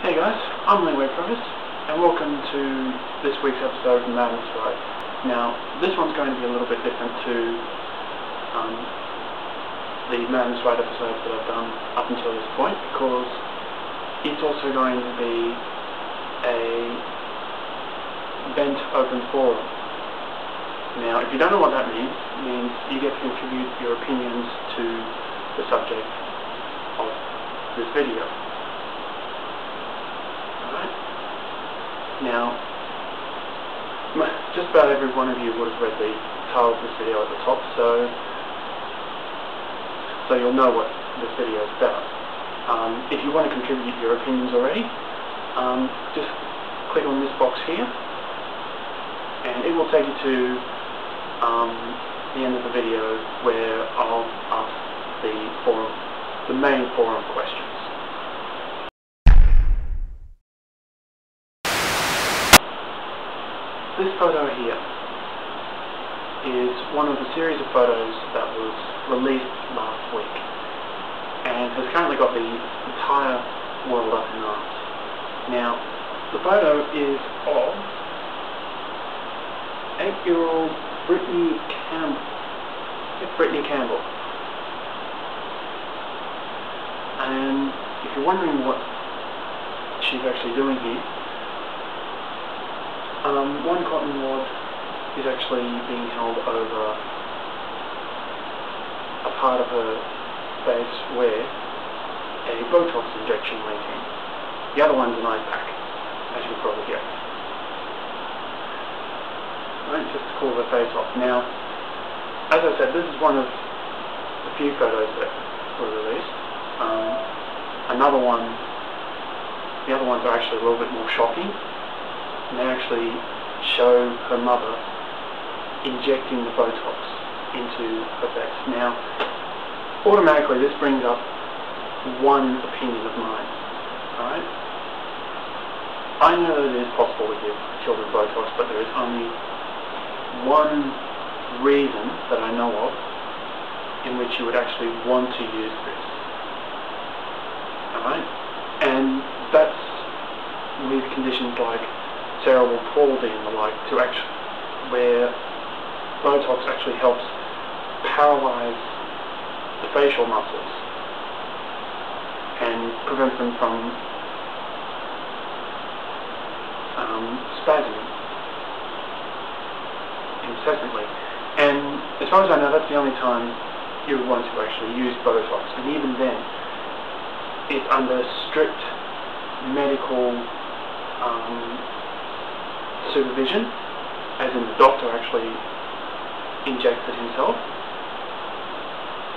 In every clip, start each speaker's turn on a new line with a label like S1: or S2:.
S1: Hey guys, I'm and welcome to this week's episode of Madness Right. Now, this one's going to be a little bit different to the Madness Right episodes that I've done up until this point, because it's also going to be a bent open forum. Now, if you don't know what that means, it means you get to contribute your opinions to the subject of this video. Now, just about every one of you would have read the title of this video at the top, so you'll know what this video is about. If you want to contribute your opinions already, just click on this box here, and it will take you to the end of the video where I'll ask the main forum questions. This photo here is one of the series of photos that was released last week and has currently got the entire world up in arms. Now, the photo is of 8-year-old Brittany Campbell. And if you're wondering what she's actually doing here, one cotton wad is actually being held over a part of her face where a Botox injection went in. The other one's an eye pack, as you can probably guess. Right, just to cool her face off. Now, as I said, this is one of the few photos that were released. The other ones are actually a little bit more shocking. And they actually show her mother injecting the Botox into her face. Now, automatically this brings up one opinion of mine. Alright? I know that it is possible to give children Botox, but there is only one reason that I know of in which you would actually want to use this. Alright? And that's with conditions like cerebral palsy and the like, where Botox actually helps paralyze the facial muscles and prevent them from spasming incessantly. And as far as I know, that's the only time you would want to actually use Botox, and even then it's under strict medical supervision, as in the doctor actually injects it himself,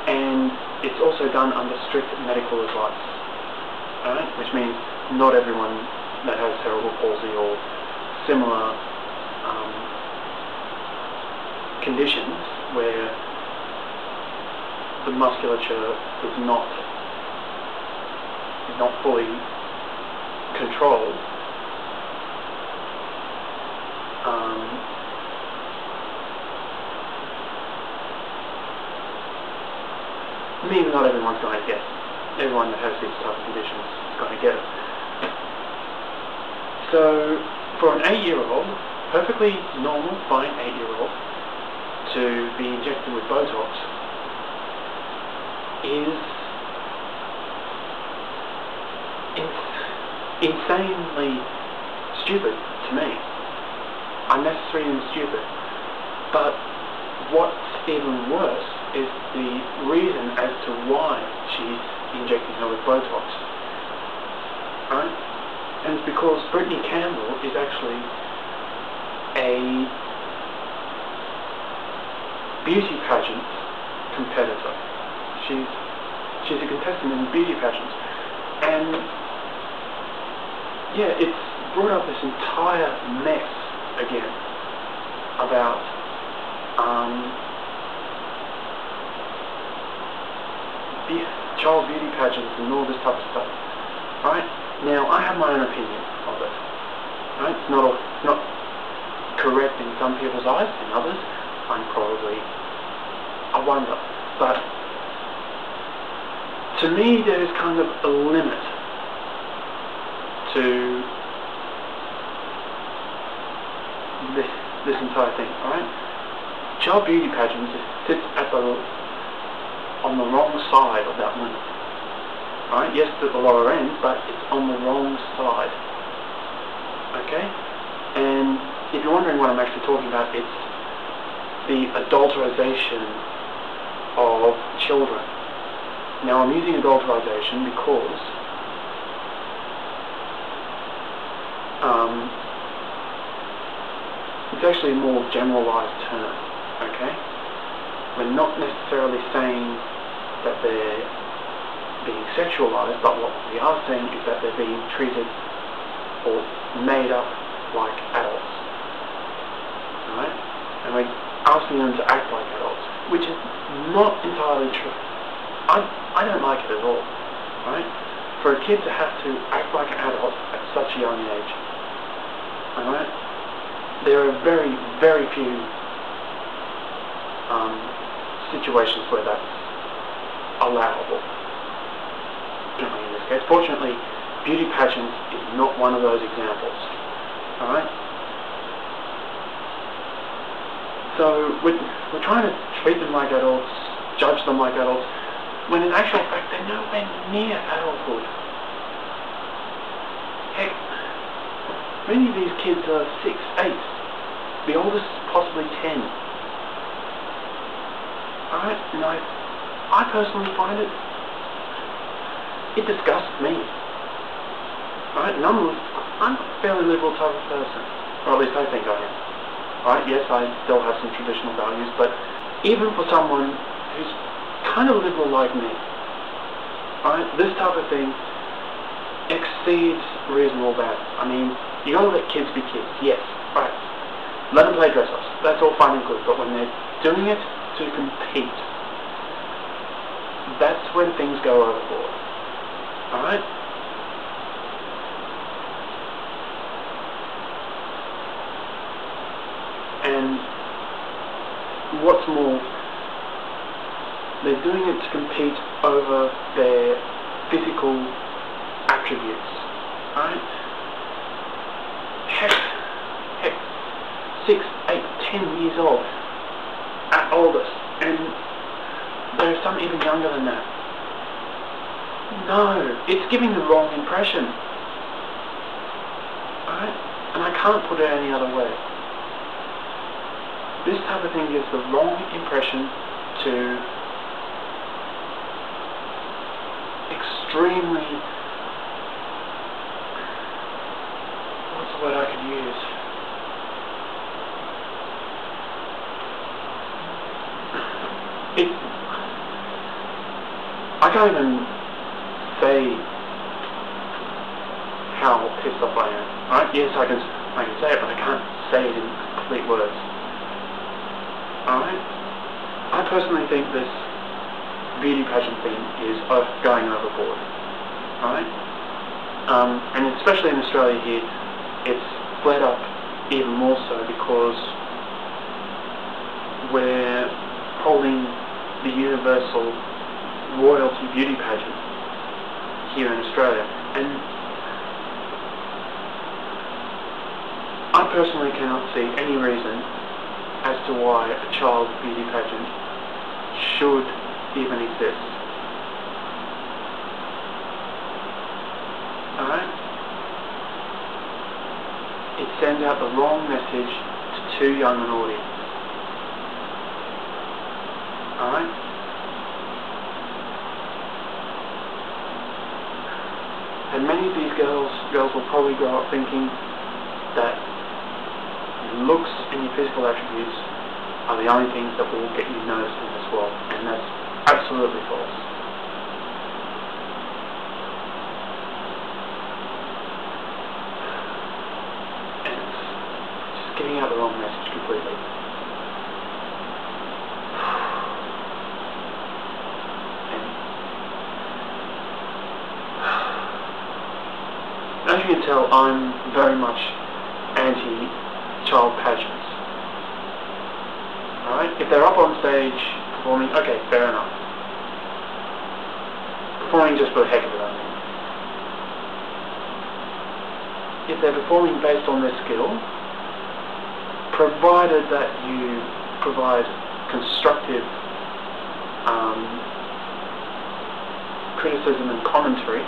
S1: and it's also done under strict medical advice. Alright? Which means not everyone that has cerebral palsy or similar conditions where the musculature is not fully controlled, means not everyone's going to get it. Everyone that has these type of conditions is going to get it. So, for an 8-year-old, perfectly normal, fine 8-year-old, to be injected with Botox is insanely stupid to me. Unnecessary and stupid. But what's even worse is the reason as to why she's injecting her with Botox. Right? And it's because Brittany Campbell is actually a beauty pageant competitor. She's a contestant in beauty pageants. And yeah, it's brought up this entire mess again about child beauty pageants and all this type of stuff. Right? Now, I have my own opinion of it. Right? It's not correct in some people's eyes, in others I'm probably a wonder. But to me, there is kind of a limit to this entire thing, alright? Child beauty pageants sits on the wrong side of that limit. Alright, yes, it's at the lower end, but it's on the wrong side. Okay? And if you're wondering what I'm actually talking about, it's the adulterisation of children. Now, I'm using adulterisation because it's actually a more generalised term, okay? We're not necessarily saying that they're being sexualised, but what we are saying is that they're being treated or made up like adults, alright? And we're asking them to act like adults, which is not entirely true. I don't like it at all, right? For a kid to have to act like an adult at such a young age, alright? There are very, very few situations where that's allowable. In this case, fortunately, beauty pageants is not one of those examples, alright? So we're trying to treat them like adults, judge them like adults, when in actual fact they're nowhere near adulthood. Heck, many of these kids are 6, 8, the oldest possibly 10. Alright, and I personally find it disgusts me. Alright, and I'm a fairly liberal type of person, or at least I think I am. Alright, yes, I still have some traditional values, but even for someone who's kind of liberal like me, alright, this type of thing exceeds reasonable bounds. I mean, you gotta let kids be kids, yes, right. Let them play dress-ups, that's all fine and good, but when they're doing it to compete, that's when things go overboard. Alright? And what's more, they're doing it to compete over their physical attributes. Alright? Heck, 6, 8, 10 years old at oldest, and there are some even younger than that. No, it's giving the wrong impression. Alright? And I can't put it any other way. This type of thing gives the wrong impression to extremely... what's the word I could use? I can't even say how pissed off I am. Right? Yes, I can say it, but I can't say it in complete words. Alright? I personally think this beauty pageant thing is going overboard. Alright? And especially in Australia here, it's flared up even more so because we're holding the universal royalty beauty pageant here in Australia, and I personally cannot see any reason as to why a child beauty pageant should even exist. Alright? It sends out the wrong message to too young an audience. Alright? And many of these girls will probably grow up thinking that looks and your physical attributes are the only things that will get you noticed in this world, and that's absolutely false. And it's just giving out the wrong message completely. As you can tell, I'm very much anti-child pageants. Alright? If they're up on stage performing, okay, fair enough. Performing just for the heck of it, I mean. If they're performing based on their skill, provided that you provide constructive criticism and commentary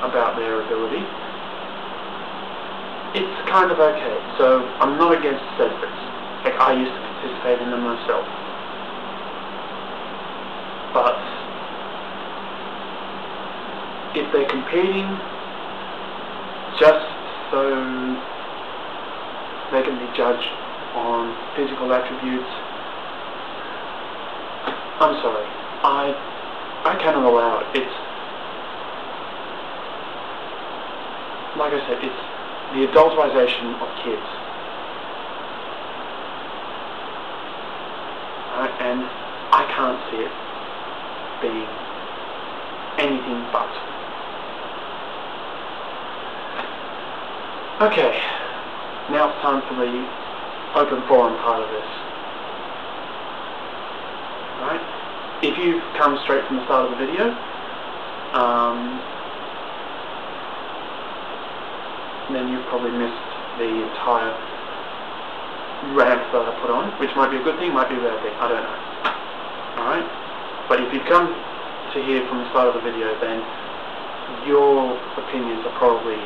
S1: about their ability, it's kind of okay. So I'm not against segments. Like, I used to participate in them myself. But if they're competing just so they can be judged on physical attributes, I'm sorry, I cannot allow it. It's, like I said, it's the adulterisation of kids. And I can't see it being anything but. Okay, now it's time for the open forum part of this. Right? If you've come straight from the start of the video, then you've probably missed the entire rant that I put on, which might be a good thing, might be a bad thing, I don't know. Alright? But if you've come to hear from the start of the video, then your opinions are probably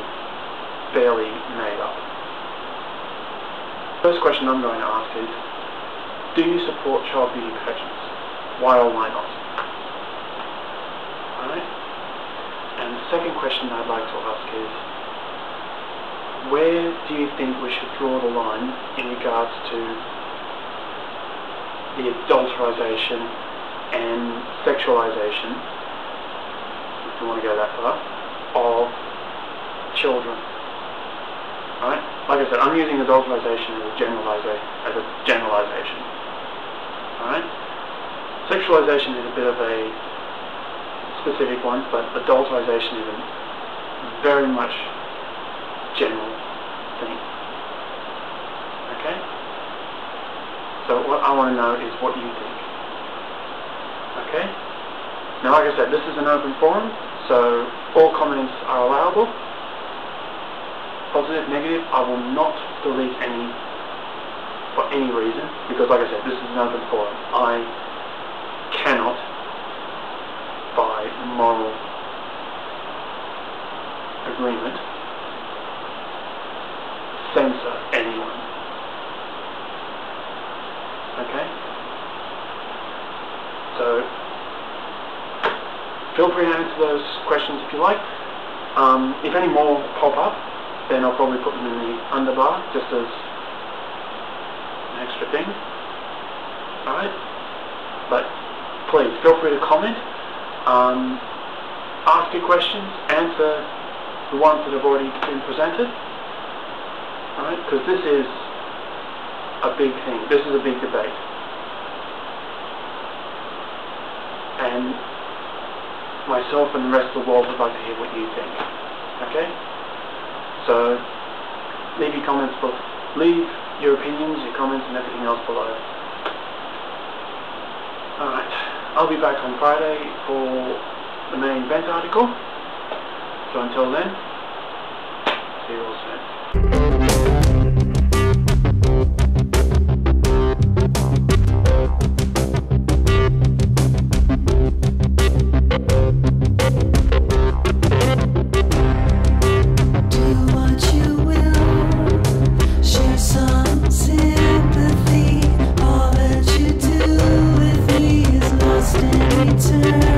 S1: barely made up. First question I'm going to ask is, do you support child beauty pageants? Why or why not? Alright? And the second question I'd like to ask is, where do you think we should draw the line in regards to the adulterisation and sexualisation, if you want to go that far, of children? Right? Like I said, I'm using adulterisation as a generalisation. Alright? Sexualisation is a bit of a specific one, but adulterisation is a very much general thing. Okay? So what I want to know is what you think. Okay? Now, like I said, this is an open forum, so all comments are allowable. Positive, negative, I will not delete any for any reason, because like I said, this is an open forum. I cannot, by moral agreement, censor anyone. Okay? So, feel free to answer those questions if you like. If any more pop up, then I'll probably put them in the underbar, just as an extra thing. Alright? But please, feel free to comment, ask your questions, answer the ones that have already been presented. Alright? Because this is a big thing. This is a big debate. And myself and the rest of the world would like to hear what you think. Okay? So, leave your comments below. Leave your opinions, your comments, and everything else below. Alright. I'll be back on Friday for the main event article. So until then, see you all soon.
S2: Sympathy, all that you do with me is lost in eternity.